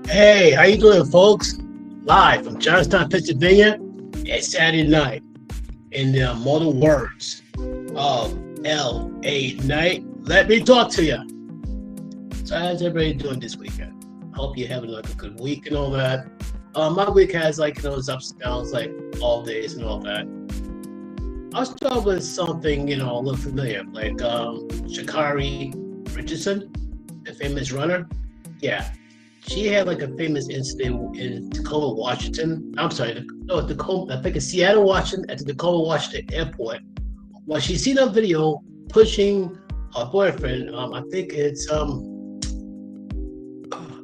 Hey, how you doing, folks? Live from Johnstown, Pennsylvania. It's Saturday night. In the immortal words of L.A. Knight, let me talk to you. So how's everybody doing this weekend? Hope you're having like a good week and all that. My week has like its ups and downs, like all days and all that. I'll start with something a little familiar, like Sha'Carri Richardson, the famous runner. Yeah, she had like a famous incident in Tacoma, Washington. I'm sorry, no, Tacoma. I think it's Seattle, Washington, at the Tacoma, Washington airport. Well, she seen a video pushing her boyfriend. I think it's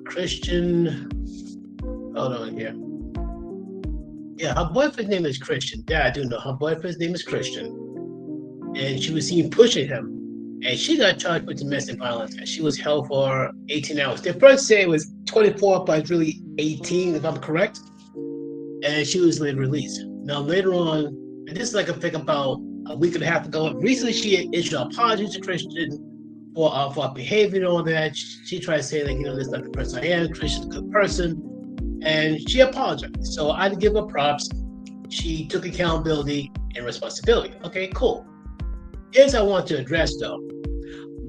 Christian. Hold on here. Yeah, her boyfriend's name is Christian. Yeah, I do know her boyfriend's name is Christian, and she was seen pushing him. And she got charged with domestic violence, and she was held for 18 hours. They first say it was 24, but it's really 18, if I'm correct. And she was later released. Now, later on, and this is like I think about a week and a half ago, recently she issued an apology to Christian for her behavior and all that. She tried to say, like, this is not the person I am. Christian's a good person. And she apologized. So I had to give her props. She took accountability and responsibility. Okay, cool. Here's what I want to address, though.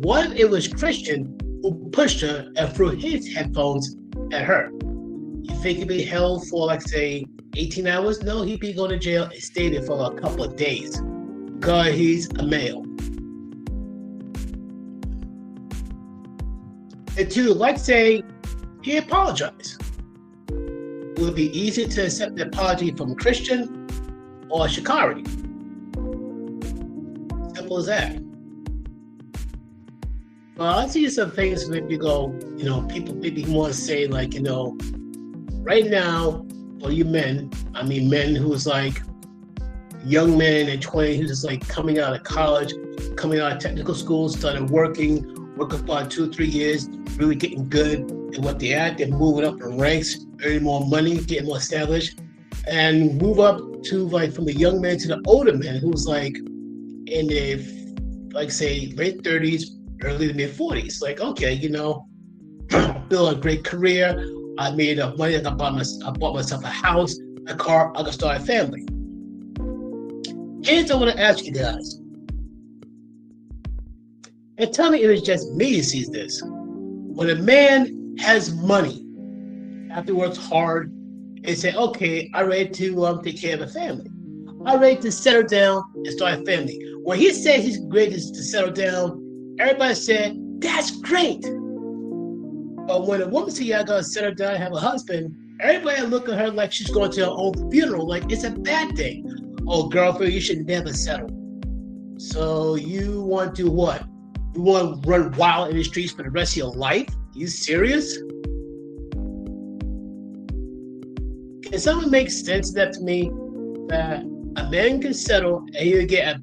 What if it was Christian who pushed her and threw his headphones at her? You think he'd be held for, like, say, 18 hours? No, he'd be going to jail and stay there for a couple of days because he's a male. And two, like, say, he apologized. Would it be easy to accept the apology from Christian or Sha'Carri? Simple as that. Well, I see some things where you go, people maybe want to say, like, right now, for you men, I mean men who's like young men in 20 who's just like coming out of college, coming out of technical school, started working for about 2-3 years, really getting good at what they're at. They're moving up in ranks, earning more money, getting more established, and move up to like from the young men to the older men who's like in their, like, say, late 30s, early to mid 40s. Like, okay, build a great career. I made enough money. I bought myself a house, a car. I can start a family. Here's what I want to ask you guys. And tell me if it's just me who sees this. When a man has money, after he works hard, and say, okay, I'm ready to take care of a family. I'm ready to settle down and start a family. When he says he's ready to settle down, everybody said, that's great. But when a woman says, yeah, I gotta settle down and have a husband, everybody look at her like she's going to her own funeral, like it's a bad thing. Oh, girlfriend, you should never settle. So you want to do what? You want to run wild in the streets for the rest of your life? You serious? Can someone make sense of that to me? That a man can settle and he'll get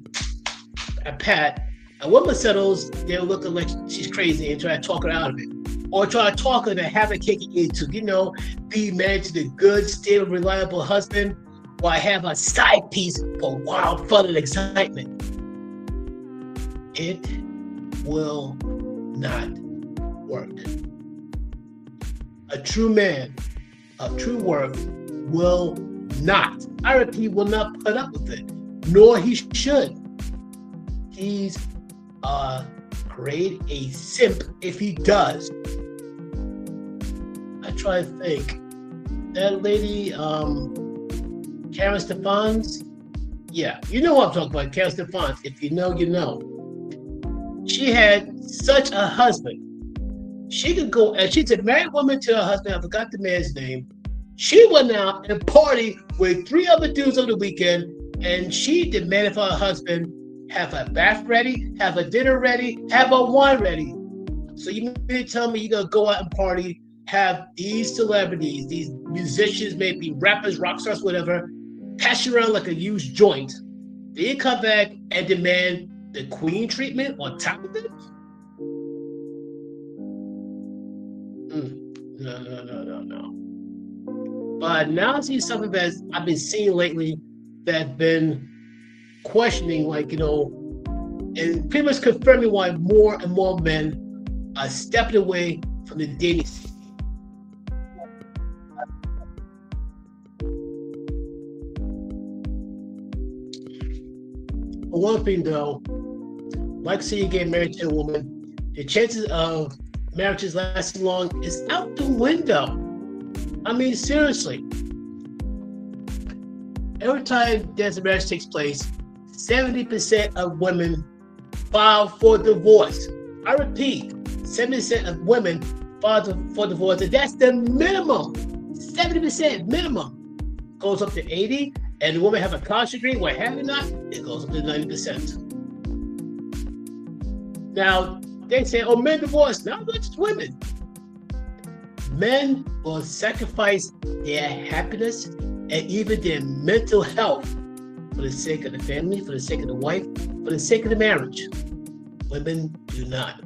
a pat. A woman settles, they're looking like she's crazy and try to talk her out of it. Or try to talk her to have a cake and eat to, be married to the good, stable, reliable husband while have a side piece for wild fun and excitement. It will not work. A true man of true worth will not, I repeat, will not put up with it, nor he should. He's grade A simp if he does. I try to think. That lady, Karen Stephans, yeah, you know what I'm talking about, Karen Stephans. If you know, you know. She had such a husband. She could go, and she's a married woman to her husband. I forgot the man's name. She went out and party with 3 other dudes on the weekend, and she demanded for her husband have her bath ready, have her dinner ready, have her wine ready. So you mean to tell me you're gonna go out and party, have these celebrities, these musicians, maybe rappers, rock stars, whatever, pass you around like a used joint. Then you come back and demand the queen treatment on top of it? No. But now I see something that I've been seeing lately that's been questioning, like, and pretty much confirming why more and more men are stepping away from the dating scene. For one thing, though, like say you get married to a woman, the chances of marriages lasting long is out the window. I mean, seriously. Every time there's a marriage takes place, 70% of women file for divorce. I repeat, 70% of women file for divorce, and that's the minimum. 70% minimum. Goes up to 80, and the woman have a college degree, what have you not, it goes up to 90%. Now, they say, oh, men divorce. Not just women. Men will sacrifice their happiness and even their mental health for the sake of the family, for the sake of the wife, for the sake of the marriage. Women do not.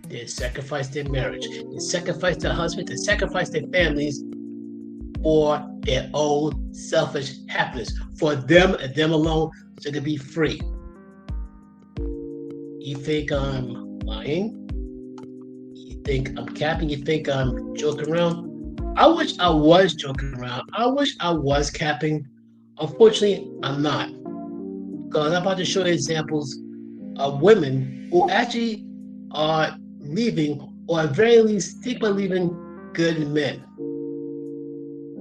They sacrifice their marriage. They sacrifice their husband. They sacrifice their families for their own selfish happiness, for them and them alone, so they can be free. You think I'm lying? You think I'm capping? You think I'm joking around? I wish I was joking around. I wish I was capping. Unfortunately, I'm not. Because I'm about to show you examples of women who actually are leaving, or at very least think about leaving, good men.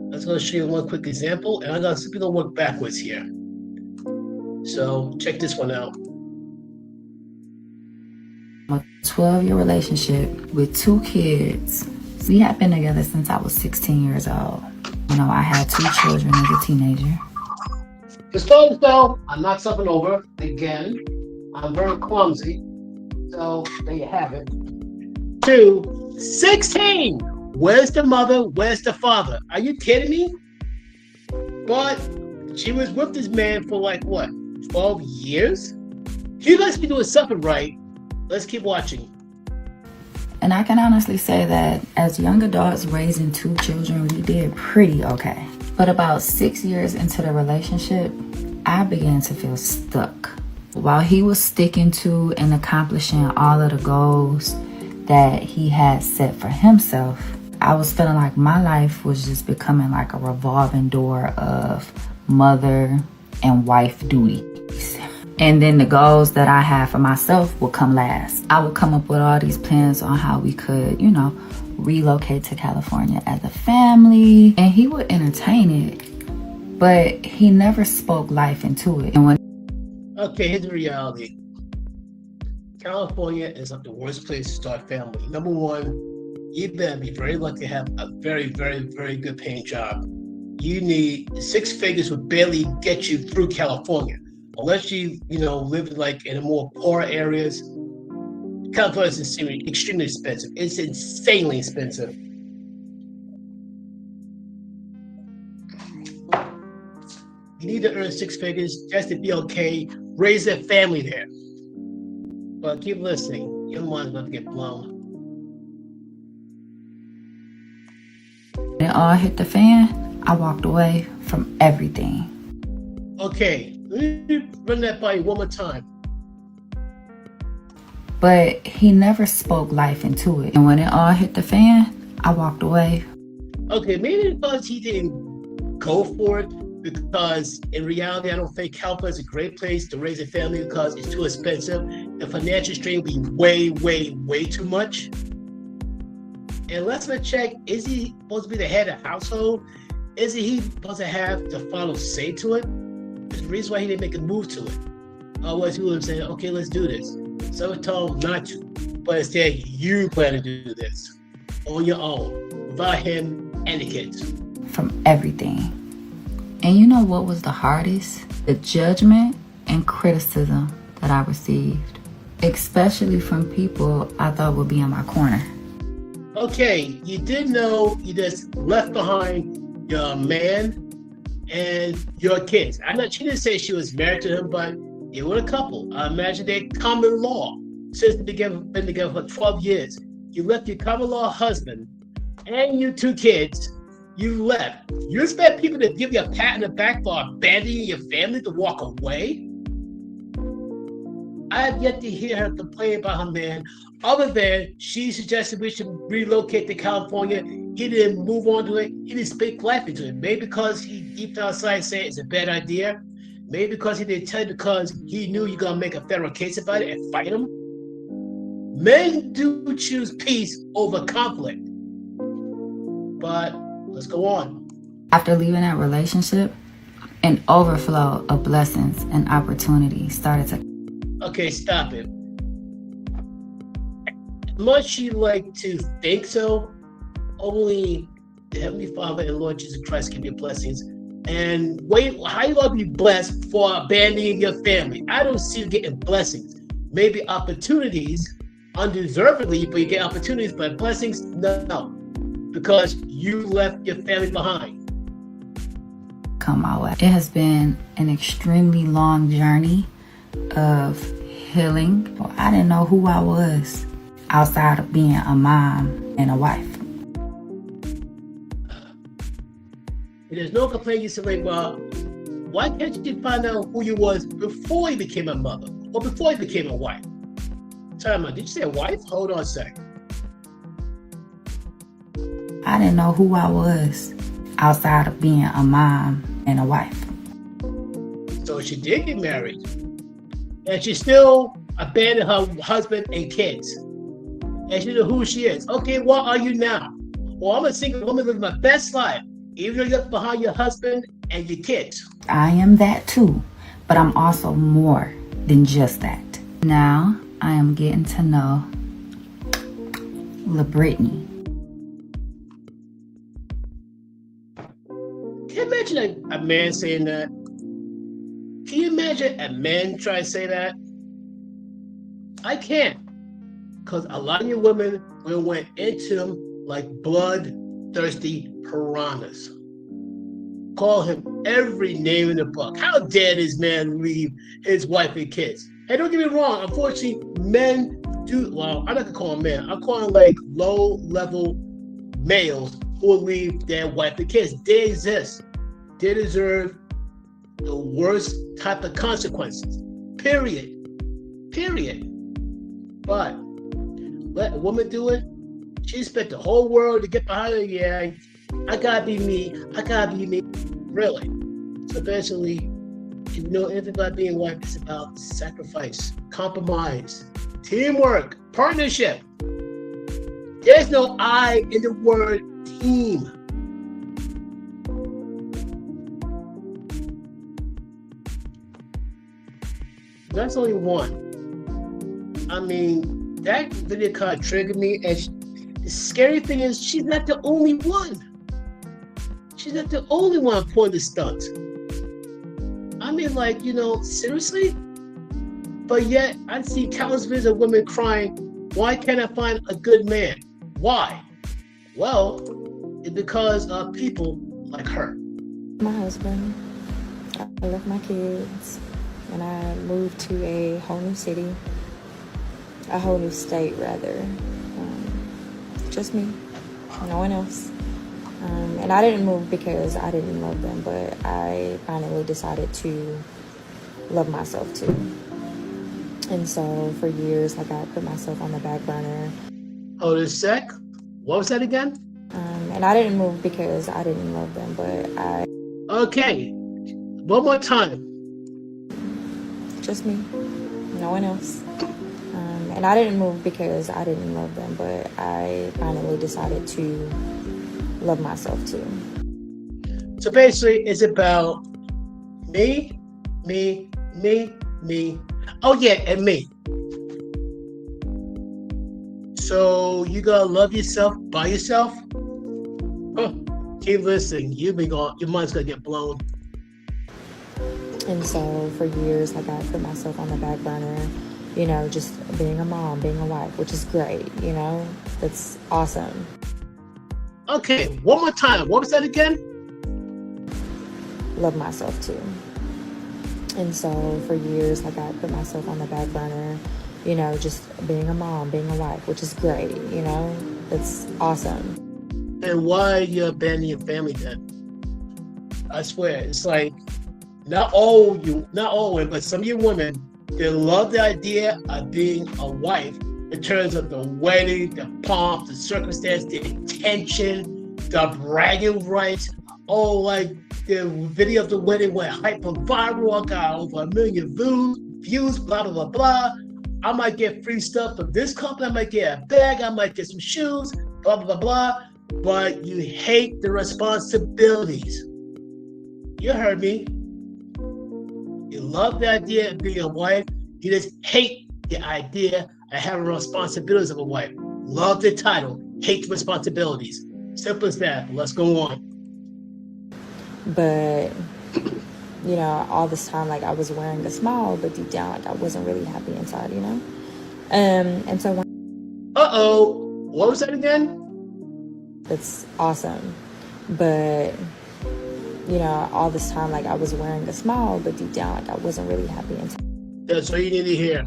I'm just going to show you one quick example, and I'm going to work backwards here. So check this one out. A 12-year relationship with 2 kids. We have been together since I was 16 years old. You know, I had 2 children as a teenager. Just though, I'm not something over. Again, I'm very clumsy. So there you have it. 2, 16. Where's the mother? Where's the father? Are you kidding me? But she was with this man for like what, 12 years? You guys be doing something right. Let's keep watching. And I can honestly say that as young adults raising 2 children, we did pretty okay. But about 6 years into the relationship, I began to feel stuck. While he was sticking to and accomplishing all of the goals that he had set for himself, I was feeling like my life was just becoming like a revolving door of mother and wife duties. And then the goals that I had for myself would come last. I would come up with all these plans on how we could, relocate to California as a family. And he would entertain it, but he never spoke life into it. And Okay, here's the reality. California is like the worst place to start family. Number one, you better be very lucky to have a very, very, very good paying job. You need 6 figures would barely get you through California. Unless you, live like in the more poor areas. California is extremely expensive. It's insanely expensive. You need to earn 6 figures just to be okay, raise a family there. But keep listening. Your mind's going to get blown. When it all hit the fan, I walked away from everything. Okay, let me run that by you one more time. But he never spoke life into it. And when it all hit the fan, I walked away. Okay, maybe because he didn't go for it, because in reality, I don't think California is a great place to raise a family because it's too expensive. The financial strain will be way, way, way too much. And let's check, is he supposed to be the head of the household? Is he supposed to have the final say to it? There's a reason why he didn't make a move to it. Otherwise, he would have said, okay, let's do this. So I told him not to. But instead, you plan to do this on your own, without him and the kids. From everything. And you know what was the hardest? The judgment and criticism that I received, especially from people I thought would be in my corner. Okay, you did know you just left behind your man and your kids. She didn't say she was married to him, but they were a couple. I imagine they're common law. Since they've been together for 12 years. You left your common law husband and your 2 kids. You left. You expect people to give you a pat on the back for abandoning your family to walk away? I have yet to hear her complain about her man, other than she suggested we should relocate to California. He didn't move on to it. He didn't speak life into it. Maybe because he deep down inside said it's a bad idea. Maybe because he didn't tell you because he knew you're gonna make a federal case about it and fight him. Men do choose peace over conflict. But let's go on. After leaving that relationship, an overflow of blessings and opportunities started to. Okay, stop it. Much you like to think so, only the Heavenly Father and Lord Jesus Christ give you blessings. And wait, how you gonna be blessed for abandoning your family? I don't see you getting blessings. Maybe opportunities, undeservedly, but you get opportunities, but blessings, no. Because you left your family behind. Come my way. It has been an extremely long journey of healing. I didn't know who I was outside of being a mom and a wife. There's no complaint. You say, like, well, why can't you find out who you was before you became a mother or before you became a wife? Time out. Did you say a wife? Hold on a sec. I didn't know who I was outside of being a mom and a wife. So she did get married, and she still abandoned her husband and kids. And she knew who she is. Okay, what are you now? Well, I'm a single woman living my best life, even though you're behind your husband and your kids. I am that too, but I'm also more than just that. Now I am getting to know LaBrittany. Can you imagine a man saying that? Can you imagine a man trying to say that? I can't. Because a lot of you women went into him like bloodthirsty piranhas. Call him every name in the book. How dare this man leave his wife and kids? Hey, don't get me wrong. Unfortunately, men do, well, I'm not going to call them men. I'm calling like low-level males who will leave their wife and kids. They exist. They deserve the worst type of consequences. Period. But let a woman do it. She spent the whole world to get behind her. Yeah, I gotta be me. Really. So basically, if you know anything about being white, it's about sacrifice, compromise, teamwork, partnership. There's no I in the word team. That's only one. I mean, that video card triggered me, and the scary thing is she's not the only one. She's not the only one pulling the stunt. I mean, like, seriously? But yet, I see countless videos of women crying, why can't I find a good man? Why? Well, it's because of people like her. My husband, I left my kids, and I moved to a whole new city, a whole new state, rather. Just me, no one else. And I didn't move because I didn't love them, but I finally decided to love myself too. And so for years, I put myself on the back burner. Hold a sec. What was that again? And I didn't move because I didn't love them, but I... Okay, one more time. Just me, no one else. And I didn't move because I didn't love them, but I finally decided to love myself too. So basically, it's about me. Oh yeah, and me. So you gotta love yourself by yourself? Huh. Keep listening. Your mind's gonna get blown. And so for years, I put myself on the back burner, just being a mom, being a wife, which is great, that's awesome. Okay, one more time. What was that again? Love myself too. And so for years, I put myself on the back burner, just being a mom, being a wife, which is great, that's awesome. And why you abandon your family then? I swear, it's like, not all women, but some of you women, they love the idea of being a wife in terms of the wedding, the pomp, the circumstance, the attention, the bragging rights, Oh, like the video of the wedding went hyper viral. I got over 1 million views, blah, blah, blah, blah. I might get free stuff from this company. I might get a bag. I might get some shoes, blah, blah, blah, blah. But you hate the responsibilities. You heard me. You love the idea of being a wife. You just hate the idea of having responsibilities of a wife. Love the title, hate the responsibilities. Simple as that. Let's go on. But, you know, all this time, like, I was wearing a smile, but deep down, like, I wasn't really happy inside, you know? And so when... Uh-oh. What was that again? It's awesome. But, you know, all this time, like, I was wearing a smile, but deep down, like, I wasn't really happy inside. That's all you need to hear.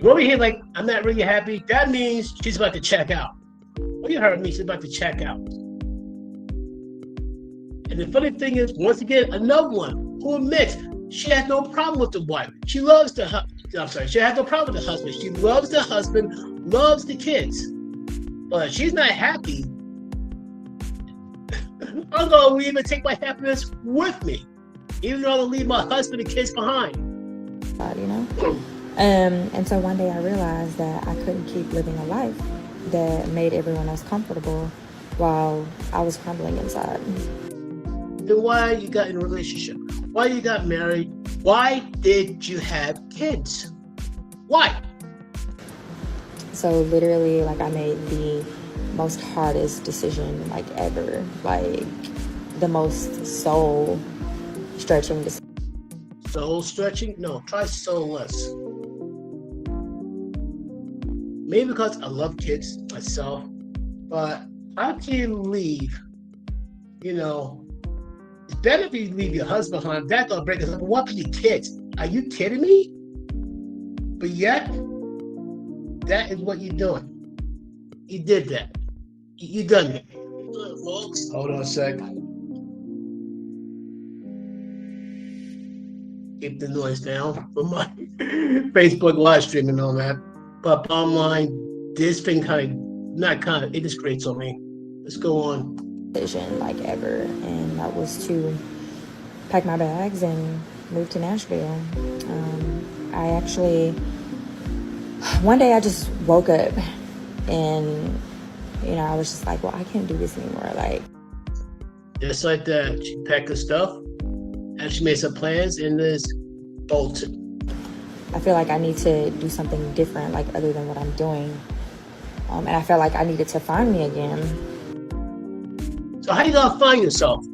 When we hear, like, I'm not really happy, that means she's about to check out. Well, you heard me, she's about to check out. And the funny thing is, once again, another one who admits she has no problem with the wife. She loves the she has no problem with the husband. She loves the husband, loves the kids. But she's not happy. I'm gonna leave and take my happiness with me, even though I'm gonna leave my husband and kids behind. You know? And so one day I realized that I couldn't keep living a life that made everyone else comfortable while I was crumbling inside. Then why you got in a relationship? Why you got married? Why did you have kids? Why? So literally, like, I made the most hardest decision, like, ever. Like, the most soul-stretching decision. Soul-stretching? No, try soulless. Maybe because I love kids myself, but how can you leave, you know, it's better if you leave your husband behind. That's gonna break us up. But what for your kids? Are you kidding me? But yet, that is what you're doing. You did that. You done it. Folks, hold on a sec. Keep the noise down for my Facebook live stream and all that. But bottom line, this thing it just grates on me. Let's go on. Decision, like, ever, and that was to pack my bags and move to Nashville. I actually, one day I just woke up and, you know, I was just like, well, I can't do this anymore. Like, just like that, she packed her stuff, and she made some plans, and just bolted. I feel like I need to do something different, like, other than what I'm doing. And I felt like I needed to find me again. So how you gonna find yourself?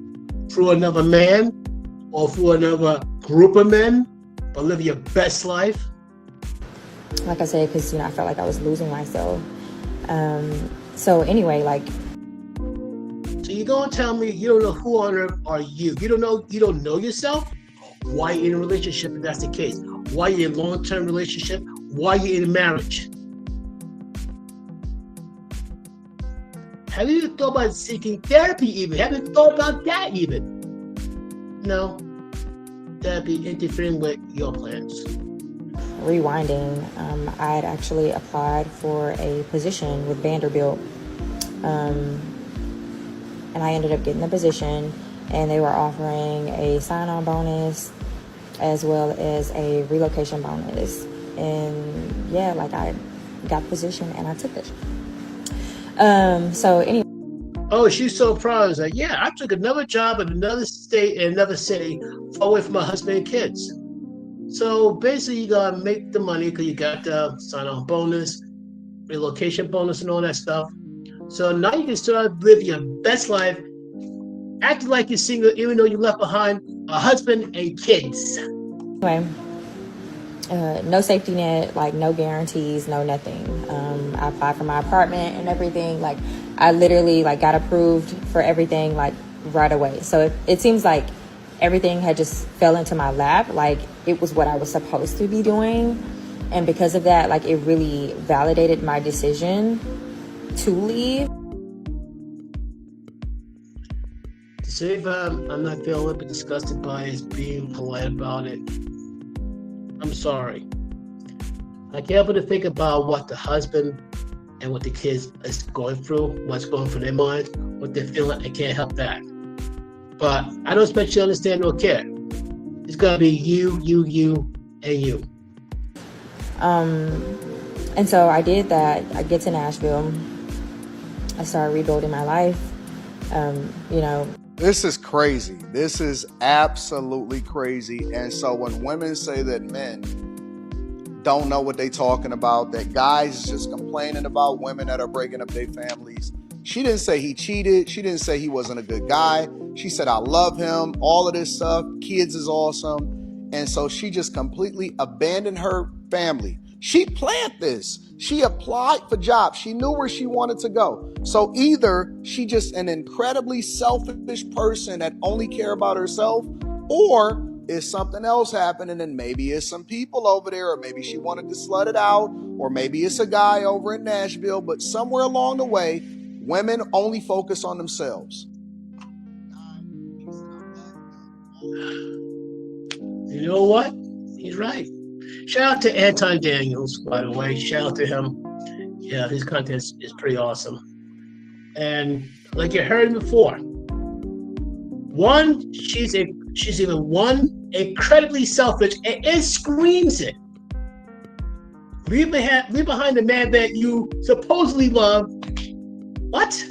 Through another man or through another group of men? But live your best life? Like I said, because, you know, I felt like I was losing myself. So anyway, like... So you're gonna tell me you don't know who on earth are you? You don't know yourself? Why you're in a relationship if that's the case? Why you're in a long-term relationship? Why you're in a marriage? Have you even thought about seeking therapy even? Have you thought about that even? No. That'd be interfering with your plans. Rewinding, I had actually applied for a position with Vanderbilt. And I ended up getting the position, and they were offering a sign-on bonus as well as a relocation bonus. And yeah, like, I got the position and I took it. So anyway. Oh, she's so proud. It's like, yeah, I took another job in another state, in another city, far away from my husband and kids. So basically, you gotta make the money because you got the sign-on bonus, relocation bonus, and all that stuff. So now you can start living your best life, acting like you're single, even though you left behind a husband and kids. Anyway, no safety net, like, no guarantees, no nothing. I applied for my apartment and everything. Like, I literally, like, got approved for everything, like, right away. So it seems like everything had just fell into my lap. Like, it was what I was supposed to be doing. And because of that, like, it really validated my decision to leave. To say if I'm not feeling a little bit disgusted by it, being polite about it, I'm sorry. I can't help but to think about what the husband and what the kids is going through, what's going through their minds, what they're feeling. I can't help that. But I don't expect you to understand or care. It's gonna be you, and you. And so I did that. I get to Nashville. I started rebuilding my life. This is crazy. This is absolutely crazy. And so when women say that men don't know what they're talking about, that guys is just complaining about women that are breaking up their families, she didn't say he cheated. She didn't say he wasn't a good guy. She said, I love him, all of this stuff. Kids is awesome. And so she just completely abandoned her family. She planned this. She applied for jobs. She knew where she wanted to go. So either she just an incredibly selfish person that only care about herself, or is something else happening, and maybe it's some people over there, or maybe she wanted to slut it out, or maybe it's a guy over in Nashville. But somewhere along the way, women only focus on themselves. You know what? He's right. Shout out to Anton Daniels, by the way. Shout out to him. Yeah, his content is pretty awesome. And like you heard before, she's incredibly selfish and screams it. Leave behind the man that you supposedly love. What?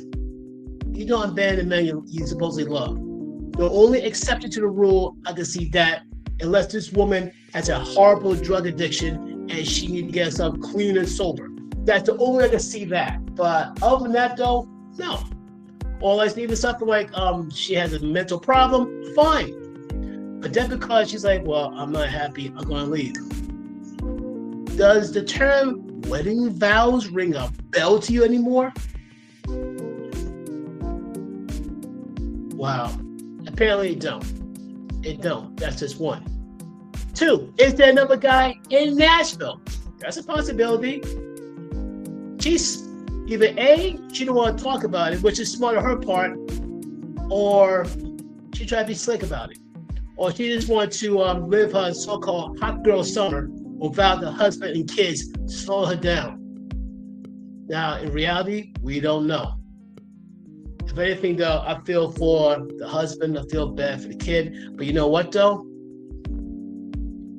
You don't abandon the man you supposedly love. The only exception to the rule, I can see that, unless this woman has a horrible drug addiction and she needs to get herself clean and sober. That's the only way I can see that. But other than that, though, no. Or like even something like she has a mental problem, fine. But then because she's like, well, I'm not happy, I'm going to leave. Does the term wedding vows ring a bell to you anymore? Wow. Apparently it don't. It don't. That's just one. 2, is there another guy in Nashville? That's a possibility. She's either A, she don't want to talk about it, which is smart on her part, or she tried to be slick about it. Or she just wants to live her so-called hot girl summer without the husband and kids slow her down. Now, in reality, we don't know. If anything, though, I feel for the husband, I feel bad for the kid. But you know what, though?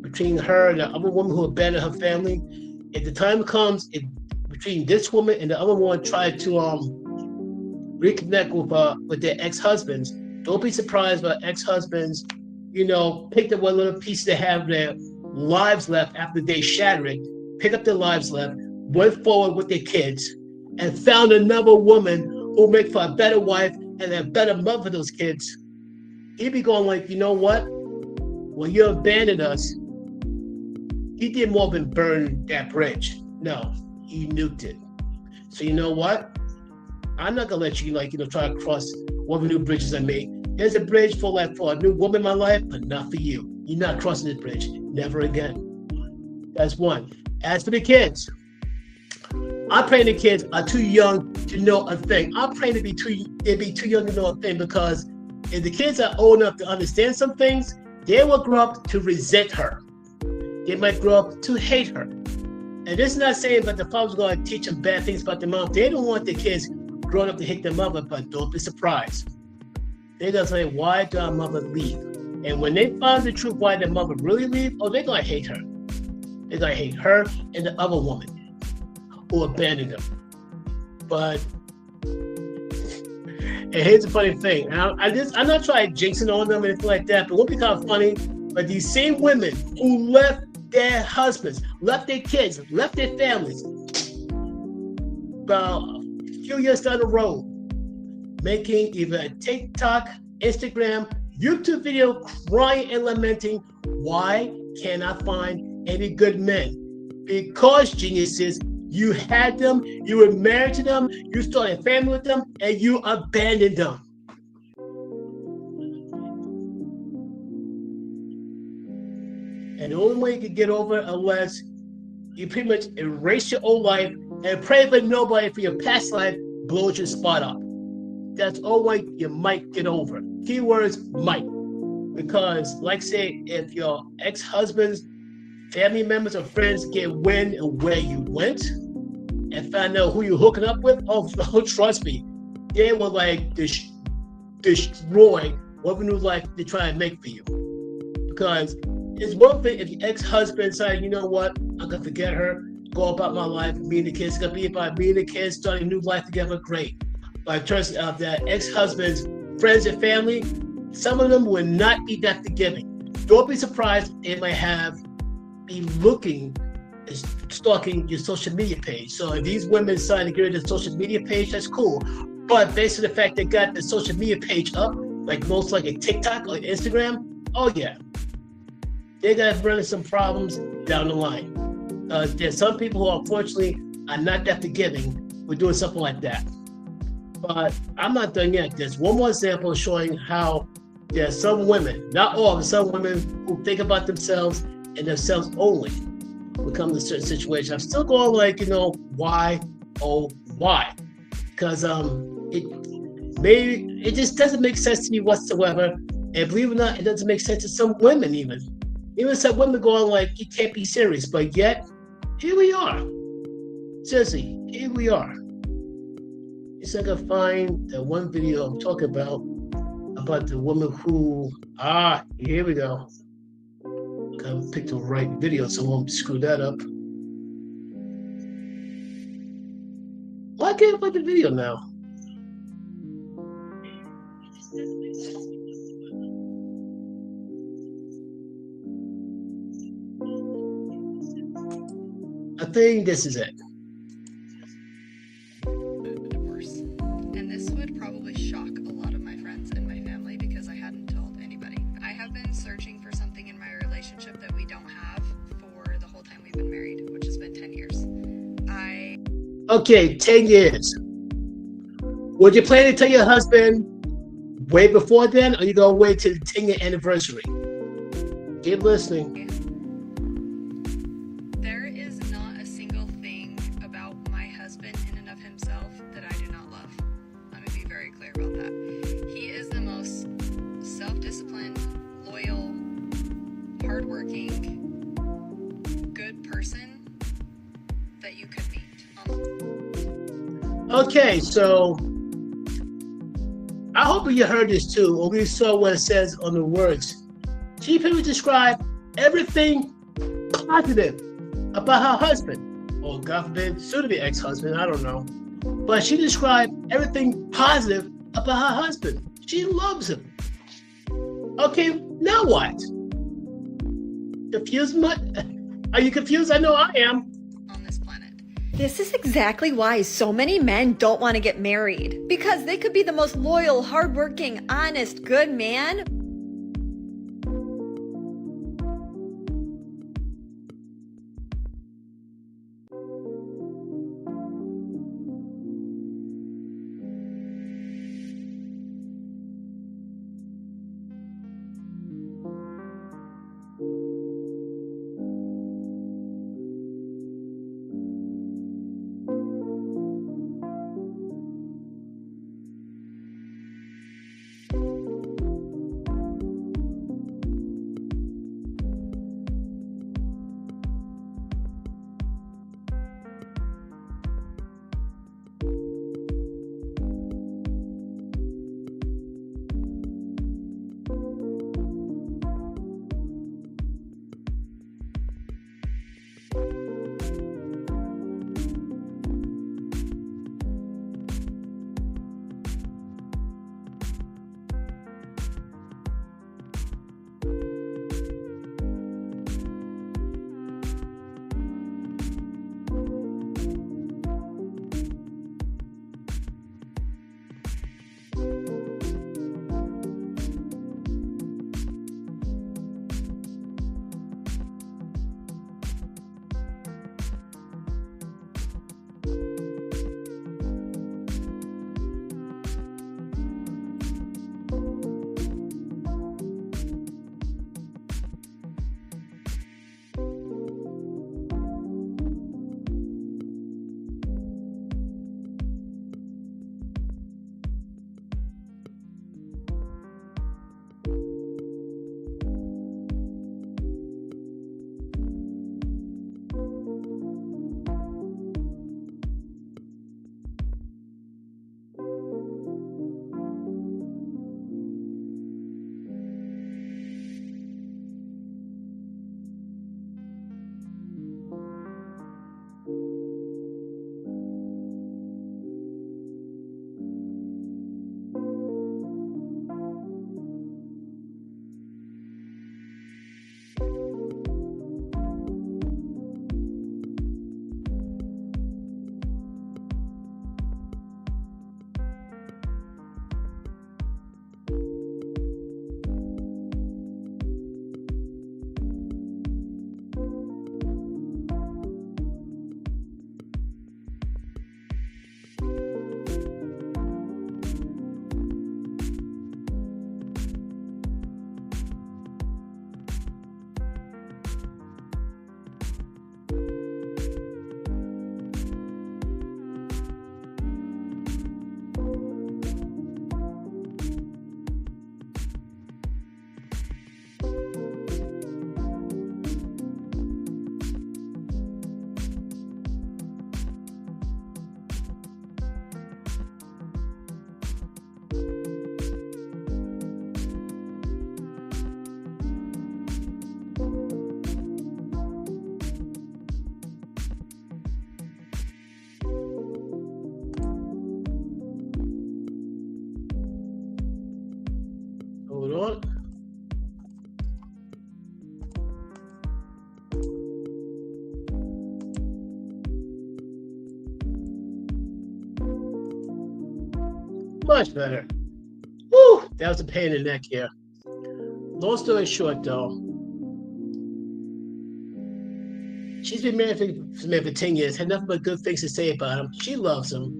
Between her and the other woman who abandoned her family, if the time comes, between this woman and the other woman try to reconnect with their ex-husbands, don't be surprised by ex-husbands, pick up one little piece they have their lives left after they shatter it, pick up their lives left, went forward with their kids, and found another woman who make for a better wife and a better mother for those kids. He'd be going like, you know what? When you abandoned us, he did more than burn that bridge. No, he nuked it. So you know what? I'm not gonna let you try to cross one of the new bridges I made. There's a bridge for a new woman in my life, but not for you. You're not crossing this bridge. Never again. That's one. As for the kids, I'm praying the kids are too young to know a thing. I'm praying they'd be too young to know a thing, because if the kids are old enough to understand some things, they will grow up to resent her. They might grow up to hate her. And this is not saying that the father's going to teach them bad things about their mom. They don't want their kids growing up to hate their mother, but don't be surprised. They're going to say, why did our mother leave? And when they find the truth why their mother really leave, they're going to hate her. They're going to hate her and the other woman who abandoned them. But, and here's the funny thing. I'm not trying jinxing on them or anything like that, but it would be kind of funny. But these same women who left their husbands, left their kids, left their families, about a few years down the road, making either a TikTok, Instagram, YouTube video crying and lamenting, why can't I find any good men? Because, geniuses, you had them, you were married to them, you started a family with them, and you abandoned them. And the only way you can get over it, unless you pretty much erase your old life and pray for nobody for your past life blows your spot up. That's the only way you might get over. Keywords might. Because, like say, if your ex-husband's family members or friends get wind of where you went and find out who you're hooking up with, oh trust me, they will destroy what new life they're trying to make for you. Because it's one thing if your ex-husband said, you know what, I'm gonna forget her, go about my life, me and the kids. It's gonna be about me and the kids starting a new life together, great. But in terms of that ex-husband's friends and family, some of them will not be that forgiving. Don't be surprised they might be looking, stalking your social media page. So if these women decide to get rid of the social media page, that's cool. But based on the fact they got the social media page up, like most like a TikTok or Instagram, oh yeah, they got running some problems down the line. There's some people who unfortunately are not that forgiving with doing something like that. But I'm not done yet. There's one more example showing how there's some women, not all, but some women who think about themselves and themselves only when it comes to certain situations. I'm still going like, why, oh, why? Because it just doesn't make sense to me whatsoever. And believe it or not, it doesn't make sense to some women even. Even some women going like, you can't be serious. But yet, here we are. Seriously, here we are. It's like I find that one video I'm talking about the woman who, here we go. I picked the right video, so I won't screw that up. Why can't I find the video now? I think this is it. Divorce. And this would probably shock a lot of my friends and my family because I hadn't told anybody. I have been searching for something in my relationship that we don't have for the whole time we've been married, which has been 10 years. Okay, 10 years. Would you plan to tell your husband way before then, or you gonna wait till the 10-year anniversary? Keep listening. There is not a single thing about my husband in and of himself that I do not love. Let me be very clear about that. He is the most self-disciplined, loyal, hardworking, good person that you could meet. Okay, so I hope you heard this too, or we saw what it says on the words. She pretty much described everything positive about her husband, or God forbid, soon to be ex-husband, I don't know. But she described everything positive about her husband. She loves him. Okay, now what? Confused much? Are you confused? I know I am. On this planet. This is exactly why so many men don't want to get married. Because they could be the most loyal, hardworking, honest, good man. on. Much better. Woo! That was a pain in the neck here. Long story short, though, she's been married for 10 years, had nothing but good things to say about him. She loves him.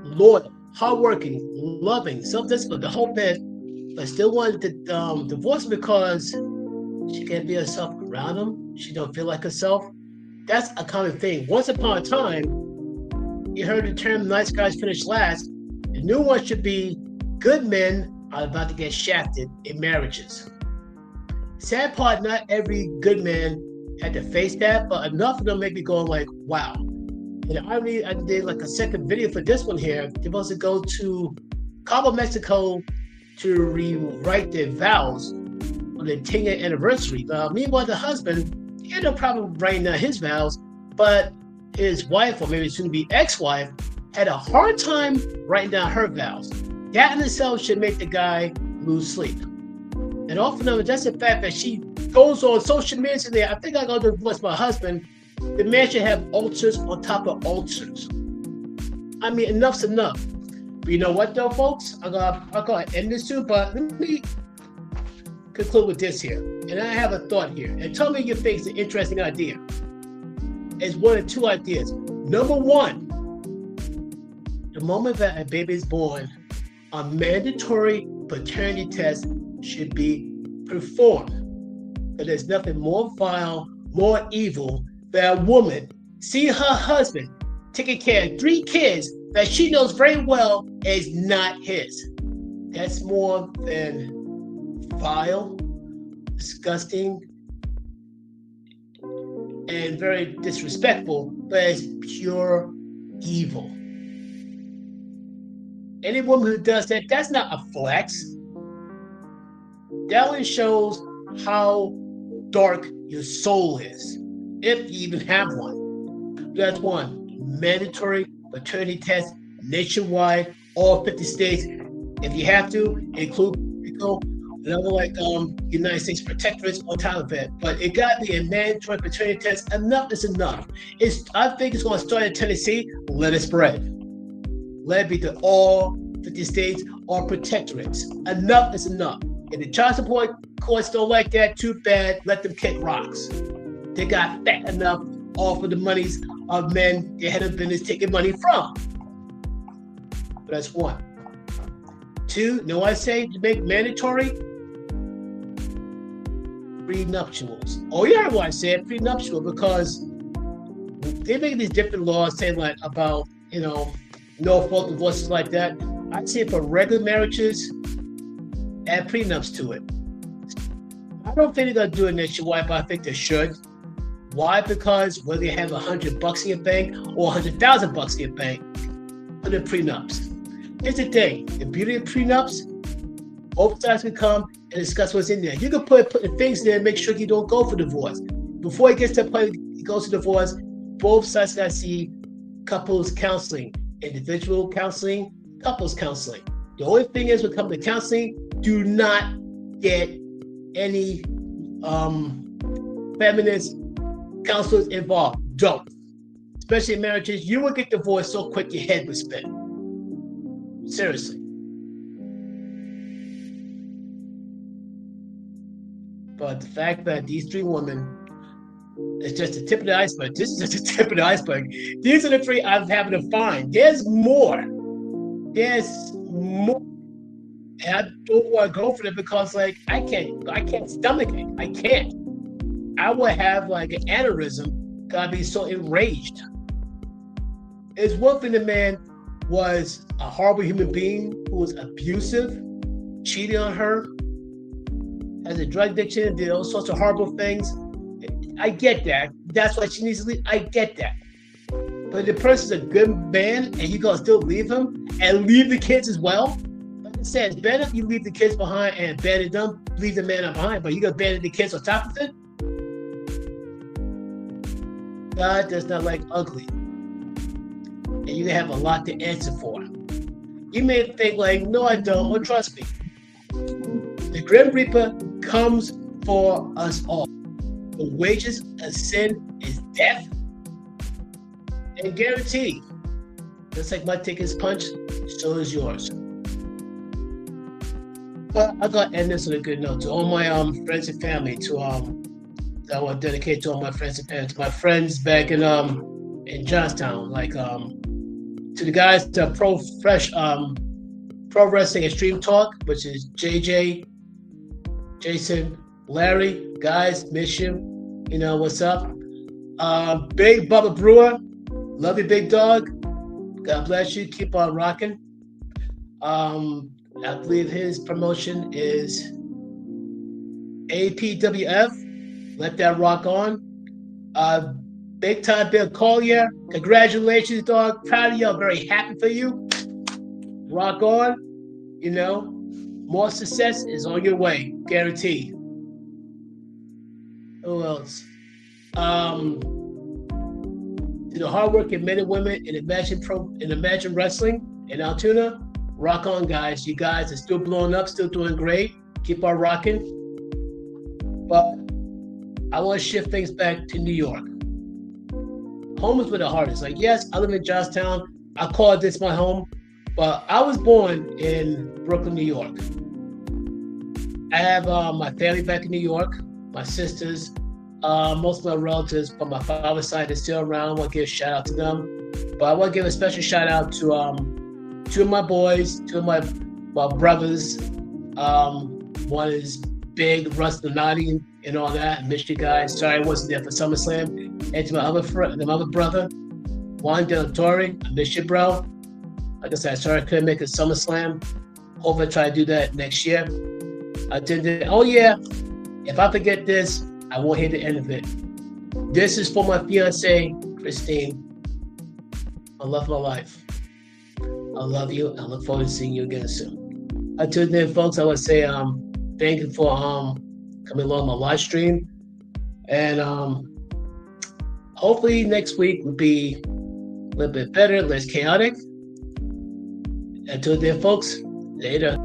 Loyal, hardworking, loving, self-disciplined, the whole bit, but still wanted to divorce him because she can't be herself around him. She don't feel like herself. That's a common thing. Once upon a time, you heard the term nice guys finish last. The new one should be good men are about to get shafted in marriages. Sad part, not every good man had to face that, but enough of them make me go like, wow. And I did like a second video for this one here. They're supposed to go to Cabo, Mexico to rewrite their vows on their 10-year anniversary. Meanwhile, the husband, he had no problem writing down his vows, but his wife, or maybe soon-to-be ex-wife, had a hard time writing down her vows. That in itself should make the guy lose sleep. And often that's the fact that she goes on social media today. I think I got to divorce my husband. The man should have ulcers on top of ulcers. I mean, enough's enough. But you know what, though, folks? I'm gonna end this soon, but let me conclude with this here. And I have a thought here. And tell me if you think it's an interesting idea. It's one of two ideas. Number one, the moment that a baby is born, a mandatory paternity test should be performed. And there's nothing more vile, more evil than a woman see her husband taking care of 3 kids that she knows very well is not his. That's more than vile, disgusting, and very disrespectful, but it's pure evil. Any woman who does that, that's not a flex. That one shows how dark your soul is, if you even have one. That's one. Mandatory paternity test nationwide, all 50 states. If you have to, include Rico, another like United States protectorates on top of it. But it got to be a mandatory paternity test. Enough is enough. I think it's going to start in Tennessee. Let it spread. Let it be to all 50 states or protectorates. Enough is enough. If the child support courts don't like that, too bad. Let them kick rocks. They got fat enough off of the monies of men they had a business taking money from. But that's one. Two, know what I say to make mandatory? Prenuptials. Oh, you heard what I said, prenuptial, because they make these different laws saying like about, no fault divorces like that. I say for regular marriages, add prenups to it. I don't think they're gonna do it nationwide, but I think they should. Why? Because whether you have $100 in your bank or $100,000 in your bank, put in prenups. Here's the thing: the beauty of prenups, both sides can come and discuss what's in there. You can put the things there and make sure you don't go for divorce. Before it gets to the point it goes to divorce, both sides gotta see couples counseling. Individual counseling, couples counseling. The only thing is, when it comes to counseling, do not get any feminist counselors involved. Don't. Especially in marriages, you will get divorced so quick your head would spin. Seriously. But the fact that these 3 women, it's just the tip of the iceberg. This is just the tip of the iceberg. These are the 3 I'm having to find. There's more. There's more. And I don't want to go for it because I can't stomach it. I can't. I would have like an aneurysm. I'd be so enraged. It's one thing the man was a horrible human being who was abusive, cheated on her, has a drug addiction, did all sorts of horrible things. I get that. That's why she needs to leave. I get that. But the person's a good man and you gonna still leave him and leave the kids as well? Like I said, it's better if you leave the kids behind and abandon them, leave the man behind, but you gonna abandon the kids on top of it? God does not like ugly. And you have a lot to answer for. You may think like, no, I don't. Well, trust me. The Grim Reaper comes for us all. The wages of sin is death. And guaranteed, just like my ticket's punched, so is yours. But I gotta end this on a good note. To all my friends and family, to I want to dedicate to all my friends and family, to my friends back in Johnstown, like to the guys that Pro Wrestling Extreme Talk, which is JJ, Jason, Larry, guys, miss you. You know what's up. Big Bubba Brewer, love you, big dog. God bless you. Keep on rocking. I believe his promotion is APWF. Let that rock on. Big time Bill Collier. Congratulations, dog. Proud of you. I'm very happy for you. Rock on. You know, more success is on your way. Guaranteed. Who else? To the hardworking men and women in Imagine Wrestling in Altoona, rock on, guys. You guys are still blowing up, still doing great. Keep on rocking. But I want to shift things back to New York. Home is where the heart is. Like, yes, I live in Johnstown. I call this my home, but I was born in Brooklyn, New York. I have my family back in New York, my sisters, most of my relatives from my father's side are still around. I want to give a shout out to them. But I want to give a special shout out to two of my boys, two of my brothers. One is big, Russ Donati and all that. I missed you guys. Sorry I wasn't there for SummerSlam. And to my other brother, Juan Del Torre. I miss you, bro. Like I said, sorry I couldn't make a SummerSlam. Hope I try to do that next year. I did. Oh yeah, if I forget this, I won't hear the end of it. This is for my fiance, Christine. I love my life. I love you. I look forward to seeing you again soon. Until then, folks, I would say thank you for coming along my live stream. And hopefully next week will be a little bit better, less chaotic. Until then, folks, later.